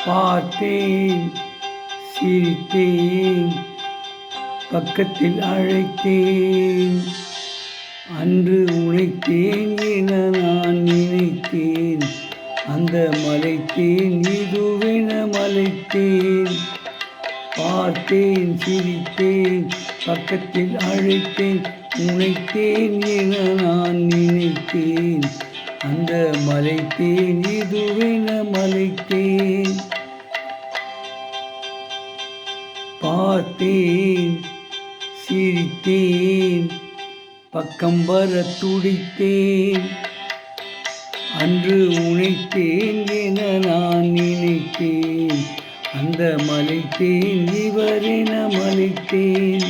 பார்த்தேன், சிரித்தேன், பக்கத்தில் அழைத்தேன். அன்று உழைத்தேன் என நான் நினைத்தேன். அந்த மலைத்தேன் இதுவென மலைத்தேன். பார்த்தேன், சிரித்தேன், பக்கத்தில் அழைத்தேன். உழைத்தேன் என நான் நினைத்தேன். அந்த மலைத்தேன் இதுவென மலைத்தேன். பார்த்தேன், சிரித்தேன், பக்கம் வர துடித்தேன். அன்று உழைத்தேன் என நான் நினைத்தேன். அந்த மலைத்தேன் இவரென மலைத்தேன்.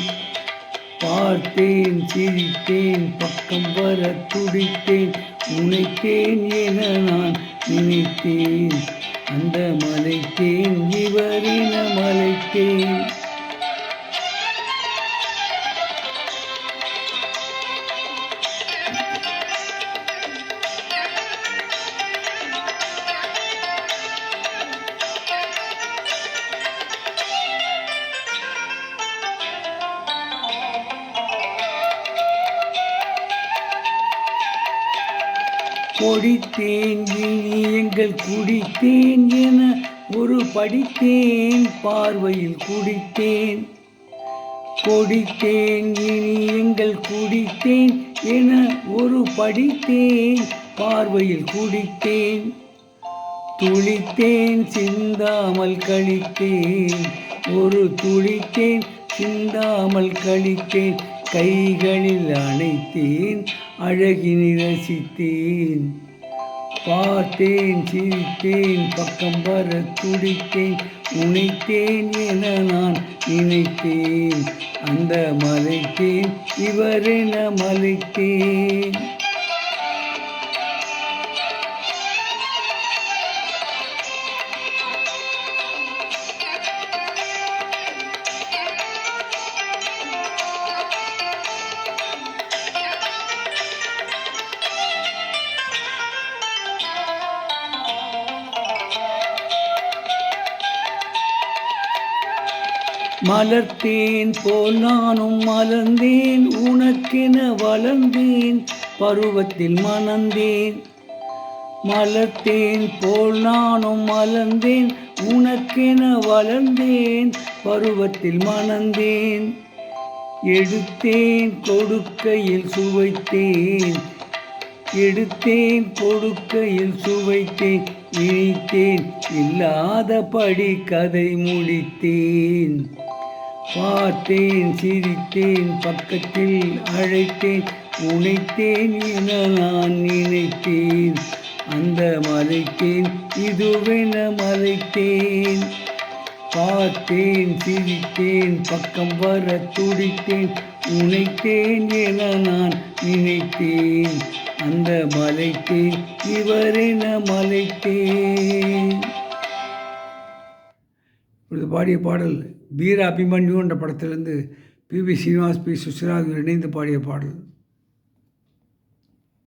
பார்த்தேன், சிரித்தேன், பக்கம் வர துடித்தேன். உழைத்தேன் என நான் நினைத்தேன். அந்த மலைத்தேன் இவரென மலைத்தேன். கொடித்தேன் இனி எங்கள் குடித்தேன் என ஒரு படித்தேன் பார்வையில் குடித்தேன். கொடித்தேன் இனி எங்கள் குடித்தேன் என ஒரு படித்தேன் பார்வையில் குடித்தேன். துளித்தேன் சிந்தாமல் கழித்தேன். ஒரு துளித்தேன் சிந்தாமல் கழித்தேன். கைகளில் அணைத்தேன், அழகினை ரசித்தேன். பார்த்தேன், சிரித்தேன், பக்கம் வர துடித்தேன். உழைத்தேன் என நான் நினைத்தேன். அந்த மலைத்தேன் இவரென மலைத்தேன். மலர்த்தேன் போல் நானும் மலர்ந்தேன். உனக்கென வளர்ந்தேன், பருவத்தில் மணந்தேன். மலர்த்தேன் போல் நானும் மலர்ந்தேன். உனக்கென வளர்ந்தேன், பருவத்தில் மணந்தேன். எடுத்தேன் கொடுக்கையில் சுவைத்தேன். எடுத்தேன் கொடுக்கையில் சுவைத்தேன். இனித்தேன் இல்லாதபடி கதை முடித்தேன். பார்த்தேன், சிரித்தேன், பக்கத்தில் அழைத்தேன். உழைத்தேன் என நான் நினைத்தேன். அந்த மலைத்தேன் இதுவென மலைத்தேன். பார்த்தேன், சிரித்தேன், பக்கம் வர துடித்தேன். உழைத்தேன் என நான் நினைத்தேன். அந்த மலைத்தேன் இவரென மலைத்தேன். இப்பொழுது பாடிய பாடல் வீர அபிமன்யு என்ற படத்திலிருந்து பி.வி. ஸ்ரீனிவாஸ், பி. சுசிலா இணைந்து பாடிய பாடல்.